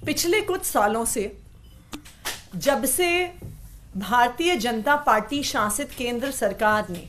पिछले कुछ सालों से जब से भारतीय जनता पार्टी शासित केंद्र सरकार ने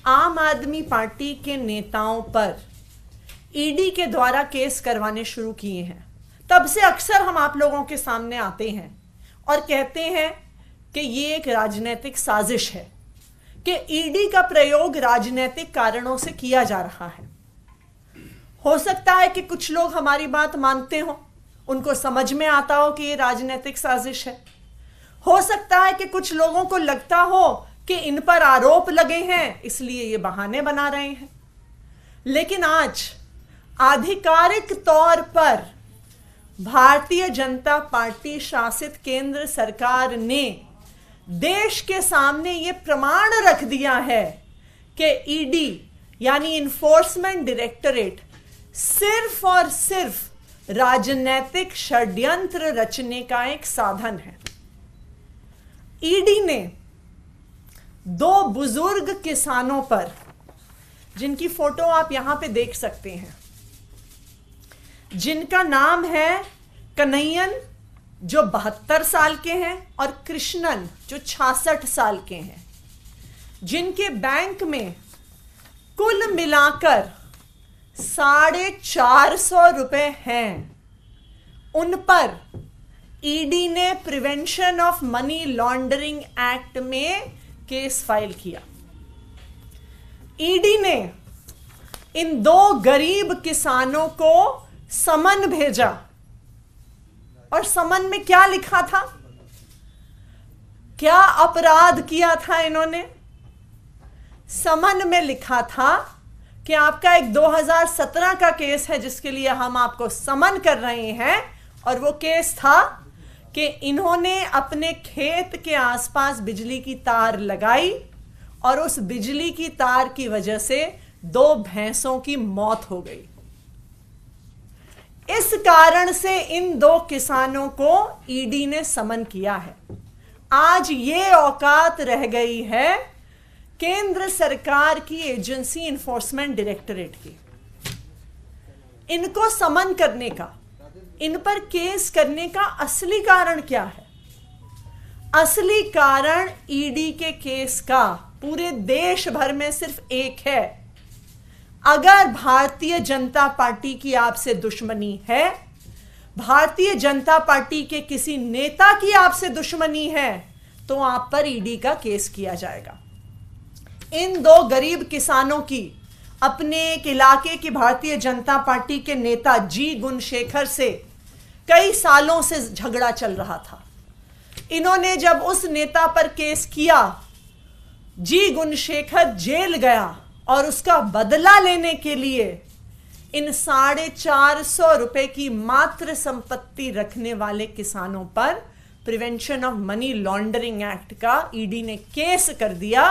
आम आदमी पार्टी के नेताओं पर ईडी के द्वारा केस करवाने शुरू किए हैं, तब से अक्सर हम आप लोगों के सामने आते हैं और कहते हैं कि ये एक राजनीतिक साजिश है, कि ईडी का प्रयोग राजनीतिक कारणों से किया जा रहा है। हो सकता है कि कुछ लोग हमारी बात मानते हो, उनको समझ में आता हो कि ये राजनीतिक साजिश है। हो सकता है कि कुछ लोगों को लगता हो कि इन पर आरोप लगे हैं, इसलिए ये बहाने बना रहे हैं। लेकिन आज आधिकारिक तौर पर भारतीय जनता पार्टी शासित केंद्र सरकार ने देश के सामने ये प्रमाण रख दिया है कि ईडी यानी इन्फोर्समेंट डायरेक्टरेट सिर्फ और सिर्फ राजनीतिक षड्यंत्र रचने का एक साधन है। ईडी ने दो बुजुर्ग किसानों पर, जिनकी फोटो आप यहां पे देख सकते हैं, जिनका नाम है कन्हैयन जो 72 साल के हैं और कृष्णन जो 66 साल के हैं, जिनके बैंक में कुल मिलाकर 450 रुपए हैं, उन पर ईडी ने prevention of money laundering act में केस फाइल किया। ईडी ने इन दो गरीब किसानों को समन भेजा और समन में क्या लिखा था, क्या अपराध किया था इन्होंने? समन में लिखा था कि आपका एक 2017 का केस है जिसके लिए हम आपको समन कर रहे हैं, और वो केस था कि इन्होंने अपने खेत के आसपास बिजली की तार लगाई और उस बिजली की तार की वजह से 2 भैंसों की मौत हो गई। इस कारण से इन 2 किसानों को ईडी ने समन किया है। आज ये औकात रह गई है केंद्र सरकार की एजेंसी इन्फोर्समेंट डायरेक्टरेट की। इनको समन करने का, इन पर केस करने का असली कारण क्या है? असली कारण ईडी के केस का पूरे देश भर में सिर्फ एक है। अगर भारतीय जनता पार्टी की आपसे दुश्मनी है, भारतीय जनता पार्टी के किसी नेता की आपसे दुश्मनी है, तो आप पर ईडी का केस किया जाएगा। इन 2 गरीब किसानों की अपने एक इलाके की भारतीय जनता पार्टी के नेता जी गुणशेखर से कई सालों से झगड़ा चल रहा था। इन्होंने जब उस नेता पर केस किया, जी गुणशेखर जेल गया और उसका बदला लेने के लिए इन 450 रुपए की मात्र संपत्ति रखने वाले किसानों पर prevention of money laundering act का ईडी ने केस कर दिया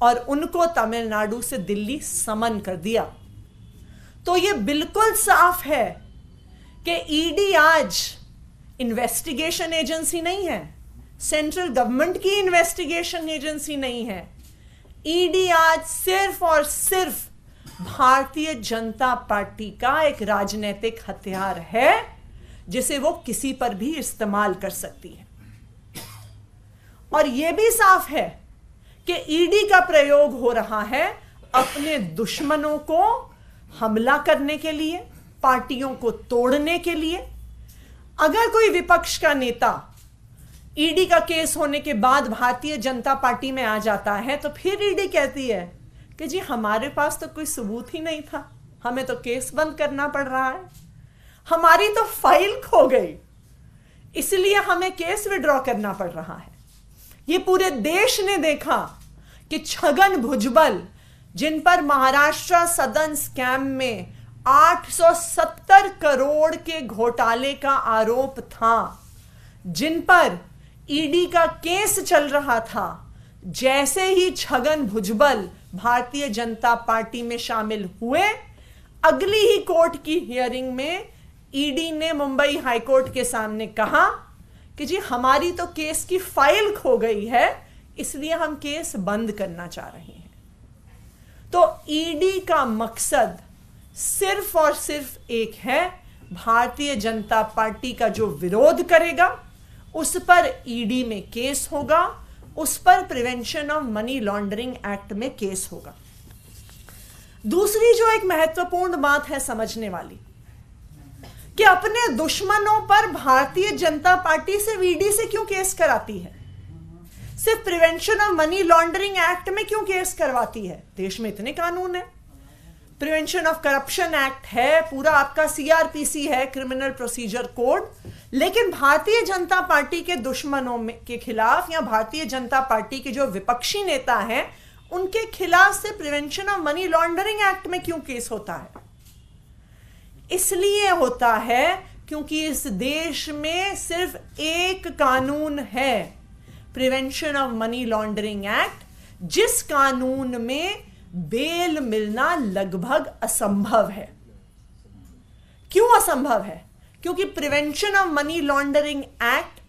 और उनको तमिलनाडु से दिल्ली समन कर दिया। तो यह बिल्कुल साफ है कि ईडी आज इन्वेस्टिगेशन एजेंसी नहीं है, सेंट्रल गवर्नमेंट की इन्वेस्टिगेशन एजेंसी नहीं है। ईडी आज सिर्फ और सिर्फ भारतीय जनता पार्टी का एक राजनीतिक हथियार है, जिसे वो किसी पर भी इस्तेमाल कर सकती है। और यह भी साफ है कि ईडी का प्रयोग हो रहा है अपने दुश्मनों को हमला करने के लिए, पार्टियों को तोड़ने के लिए। अगर कोई विपक्ष का नेता ईडी का केस होने के बाद भारतीय जनता पार्टी में आ जाता है, तो फिर ईडी कहती है कि जी हमारे पास तो कोई सबूत ही नहीं था, हमें तो केस बंद करना पड़ रहा है, हमारी तो फाइल खो गई, इसलिए हमें केस विड्रॉ करना पड़ रहा है। ये पूरे देश ने देखा कि छगन भुजबल, जिन पर महाराष्ट्र सदन स्कैम में 870 करोड़ के घोटाले का आरोप था, जिन पर ईडी का केस चल रहा था, जैसे ही छगन भुजबल भारतीय जनता पार्टी में शामिल हुए, अगली ही कोर्ट की हियरिंग में ईडी ने मुंबई हाईकोर्ट के सामने कहा कि जी हमारी तो केस की फाइल खो गई है, इसलिए हम केस बंद करना चाह रहे हैं। तो ईडी का मकसद सिर्फ और सिर्फ एक है, भारतीय जनता पार्टी का जो विरोध करेगा उस पर ईडी में केस होगा, उस पर prevention of money laundering act में केस होगा। दूसरी जो एक महत्वपूर्ण बात है समझने वाली, कि अपने दुश्मनों पर भारतीय जनता पार्टी से ईडी से क्यों केस कराती है, सिर्फ prevention of money laundering act में क्यों केस करवाती है? देश में इतने कानून है, प्रिवेंशन ऑफ करप्शन एक्ट है, पूरा आपका सीआरपीसी है, क्रिमिनल प्रोसीजर कोड, लेकिन भारतीय जनता पार्टी के दुश्मनों के खिलाफ या भारतीय जनता पार्टी के जो विपक्षी नेता हैं उनके खिलाफ से prevention of money laundering act में क्यों केस होता है? इसलिए होता है क्योंकि इस देश में सिर्फ एक कानून है, prevention of money laundering act, जिस कानून में बेल मिलना लगभग असंभव है। क्यों असंभव है? क्योंकि prevention of money laundering act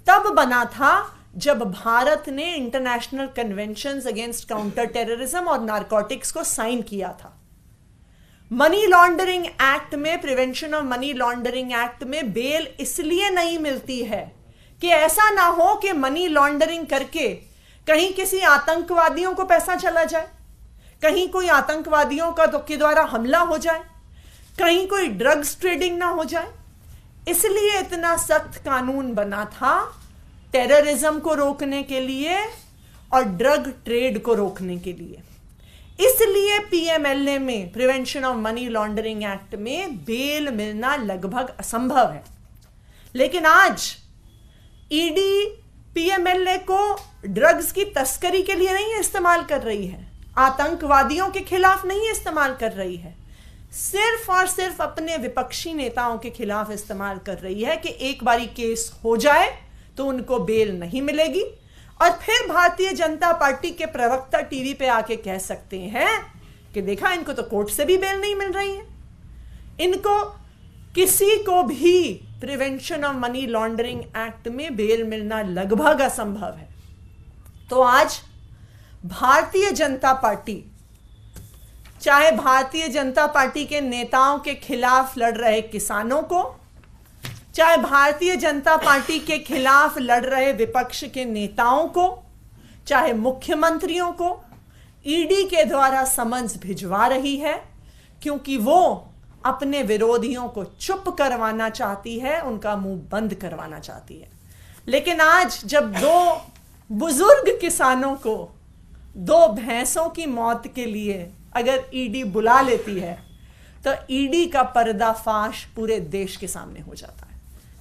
तब बना था जब भारत ने international conventions against counter terrorism और नारकोटिक्स को साइन किया था। मनी लॉन्ड्रिंग एक्ट में, prevention of money laundering act में बेल इसलिए नहीं मिलती है कि ऐसा ना हो कि मनी लॉन्ड्रिंग करके कहीं किसी आतंकवादियों को पैसा चला जाए, कहीं कोई आतंकवादियों का के द्वारा हमला हो जाए, कहीं कोई ड्रग्स ट्रेडिंग ना हो जाए। इसलिए इतना सख्त कानून बना था टेररिज्म को रोकने के लिए और ड्रग ट्रेड को रोकने के लिए। इसलिए पीएमएलए में, prevention of money laundering act में बेल मिलना लगभग असंभव है। लेकिन आज ईडी पीएमएलए को ड्रग्स की तस्करी के लिए नहीं इस्तेमाल कर रही है, आतंकवादियों के खिलाफ नहीं इस्तेमाल कर रही है, सिर्फ और सिर्फ अपने विपक्षी नेताओं के खिलाफ इस्तेमाल कर रही है कि एक बारी केस हो जाए तो उनको बेल नहीं मिलेगी और फिर भारतीय जनता पार्टी के प्रवक्ता टीवी पे आके कह सकते हैं कि देखा, इनको तो कोर्ट से भी बेल नहीं मिल रही है, इनको किसी को भी prevention of money laundering act में बेल मिलना लगभग असंभव है। तो आज भारतीय जनता पार्टी, चाहे भारतीय जनता पार्टी के नेताओं के खिलाफ लड़ रहे किसानों को, चाहे भारतीय जनता पार्टी के खिलाफ लड़ रहे विपक्ष के नेताओं को, चाहे मुख्यमंत्रियों को, ईडी के द्वारा समन्स भिजवा रही है क्योंकि वो अपने विरोधियों को चुप करवाना चाहती है, उनका मुंह बंद करवाना चाहती है। लेकिन आज जब दो बुजुर्ग किसानों को 2 भैंसों की मौत के लिए अगर ईडी बुला लेती है तो ईडी का पर्दाफाश पूरे देश के सामने हो जाता है।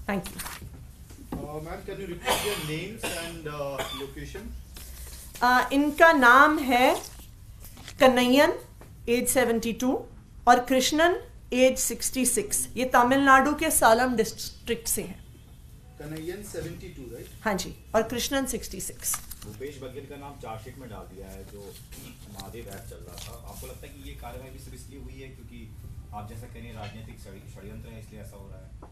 Thank you. Ma'am, can you repeat your names and location? इनका नाम है कन्हैयन, एज 72, और कृष्णन, एज 66। ये तमिलनाडु के सालम डिस्ट्रिक्ट से हैं। कन्हैयन 72, राइट? हाँ जी, और कृष्णन 66। भूपेश बघेल का नाम चार्जशीट में डाल दिया है, जो महादेव ऐप चल रहा था। आपको लगता है कि ये कार्रवाई भी सिर्फ इसलिए हुई है क्योंकि आप जैसा कह रहे हैं राजनीतिक षड्यंत्र है, इसलिए ऐसा हो रहा है?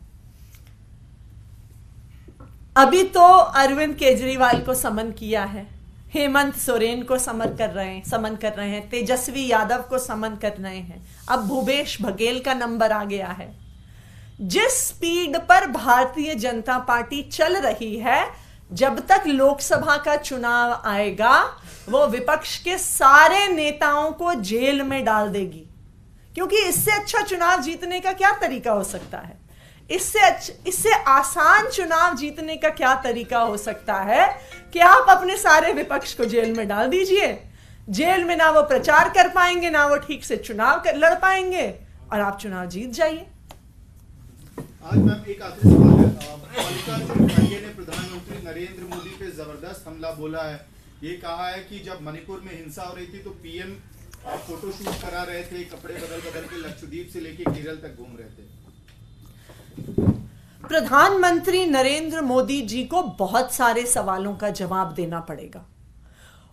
अभी तो अरविंद केजरीवाल को समन किया है, हेमंत सोरेन को समन कर रहे हैं, तेजस्वी यादव को समन कर रहे हैं, अब भूपेश बघेल का नंबर आ गया है। जिस स्पीड पर भारतीय जनता पार्टी चल रही है, जब तक लोकसभा का चुनाव आएगा वो विपक्ष के सारे नेताओं को जेल में डाल देगी, क्योंकि इससे अच्छा चुनाव जीतने का क्या तरीका हो सकता है? इससे आसान चुनाव जीतने का क्या तरीका हो सकता है कि आप अपने सारे विपक्ष को जेल में डाल दीजिए। जेल में ना वो प्रचार कर पाएंगे, ना वो ठीक से चुनाव लड़ पाएंगे, और आप चुनाव जीत जाइए। आज मैम एक आखिरी सवाल है। मल्लिकार्जुन खड़गे ने प्रधानमंत्री नरेंद्र मोदी पे जबरदस्त हमला बोला है। ये कहा है कि जब मणिपुर में हिंसा हो रही थी तो पीएम फोटोशूट करा रहे थे, कपड़े बदल के लक्षद्वीप से लेके केरल तक घूम रहे थे। प्रधानमंत्री नरेंद्र मोदी जी को बहुत सारे सवालों का जवाब देना पड़ेगा।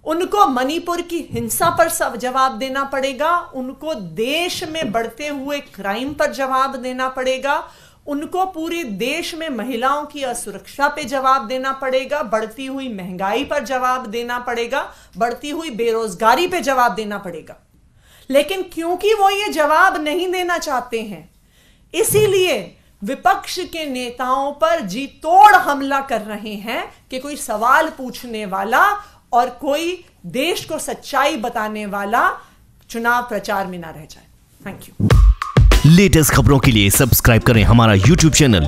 उनको मणिपुर की हिंसा पर सब जवाब देना पड़ेगा, उनको देश में बढ़ते हुए क्राइम पर जवाब देना पड़ेगा, उनको पूरे देश में महिलाओं की असुरक्षा पे जवाब देना पड़ेगा, बढ़ती हुई महंगाई पर जवाब देना पड़ेगा, बढ़ती हुई बेरोजगारी पे जवाब देना पड़ेगा। लेकिन क्योंकि वो ये जवाब नहीं देना चाहते हैं, इसीलिए विपक्ष के नेताओं पर जी तोड़ हमला कर रहे हैं कि कोई सवाल पूछने वाला और कोई देश को सच्चाई बताने वाला चुनाव प्रचार में ना रह जाए। Thank you. लेटेस्ट खबरों के लिए सब्सक्राइब करें हमारा YouTube चैनल